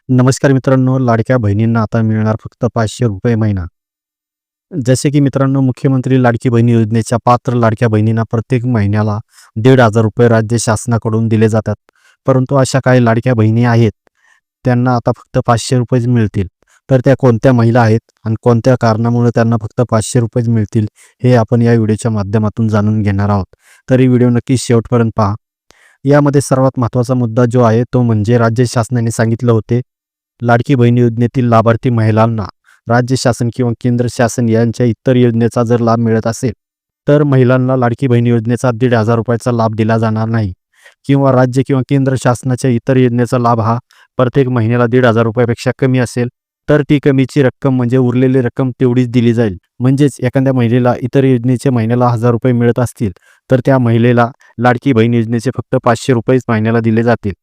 नमस्कार मित्रांनो, लाडक्या बहिणींना आता मिळणार फक्त ₹500 महिना. जसे की मित्रांनो, मुख्यमंत्री लाडकी बहीण योजनेच्या पात्र लाडक्या बहिणींना प्रत्येक महिन्याला ₹1,500 राज्य शासनाकडून दिले जातात. परंतु अशा काही लाडक्या बहिणी आहेत, त्यांना आता फक्त ₹500 मिळतील. तर त्या कोणत्या महिला आहेत आणि कोणत्या कारणामुळे त्यांना फक्त ₹500 मिळतील, हे आपण या व्हिडिओच्या माध्यमातून जाणून घेणार आहोत. तर ही व्हिडिओ नक्की शेवटपर्यंत पहा. यामध्ये सर्वात महत्त्वाचा मुद्दा जो आहे तो म्हणजे राज्य शासनाने सांगितलं होते, लाडकी बहीण योजनेतील लाभार्थी महिलांना राज्य शासन किंवा केंद्र शासन यांच्या इतर योजनेचा जर लाभ मिळत असेल, तर महिलांना लाडकी बहीण योजनेचा ₹1,500 लाभ दिला जाणार नाही किंवा राज्य किंवा केंद्र शासनाच्या इतर योजनेचा लाभ हा प्रत्येक महिन्याला ₹1,500 पेक्षा कमी असेल, तर ती कमीची रक्कम म्हणजे उरलेली रक्कम तेवढीच दिली जाईल. म्हणजेच एखाद्या महिलेला इतर योजनेचे महिन्याला ₹1,000 मिळत असतील, तर त्या महिलेला लाडकी बहीण योजनेचे फक्त ₹500 महिन्याला दिले जातील.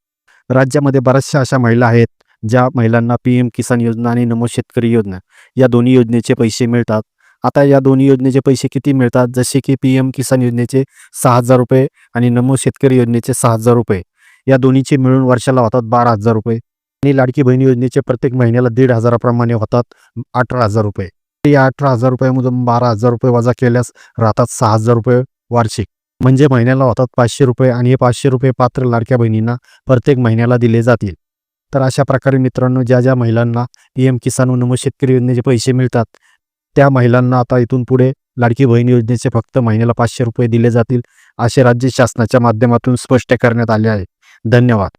राज्यामध्ये बऱ्याचशा अशा महिला आहेत, ज्या महिलांना पीएम किसान योजना आणि नमो शेतकरी योजना या दोन्ही योजनेचे पैसे मिळतात. आता या दोन्ही योजनेचे पैसे किती मिळतात? जसे की पीएम किसान योजनेचे ₹6,000 आणि नमो शेतकरी योजनेचे ₹6,000. या दोन्हीचे मिळून वर्षाला होतात ₹12,000 आणि लाडकी बहीण योजनेचे प्रत्येक महिन्याला 1,500 प्रमाणे होतात ₹18,000. या ₹18,000 मधून ₹12,000 वजा केल्यास राहतात ₹6,000 वार्षिक. म्हणजे महिन्याला होतात ₹500 आणि हे ₹500 पात्र लाडक्या बहिणींना प्रत्येक महिन्याला दिले जातील. तर अशा प्रकारे मित्रांनो, ज्या ज्या महिलांना पीएम किसान व नमो शेतकरी योजनेचे पैसे मिळतात, त्या महिलांना आता इथून पुढे लाडकी बहीण योजनेचे फक्त महिन्याला ₹500 दिले जातील, असे राज्य शासनाच्या माध्यमातून स्पष्ट करण्यात आले आहे. धन्यवाद.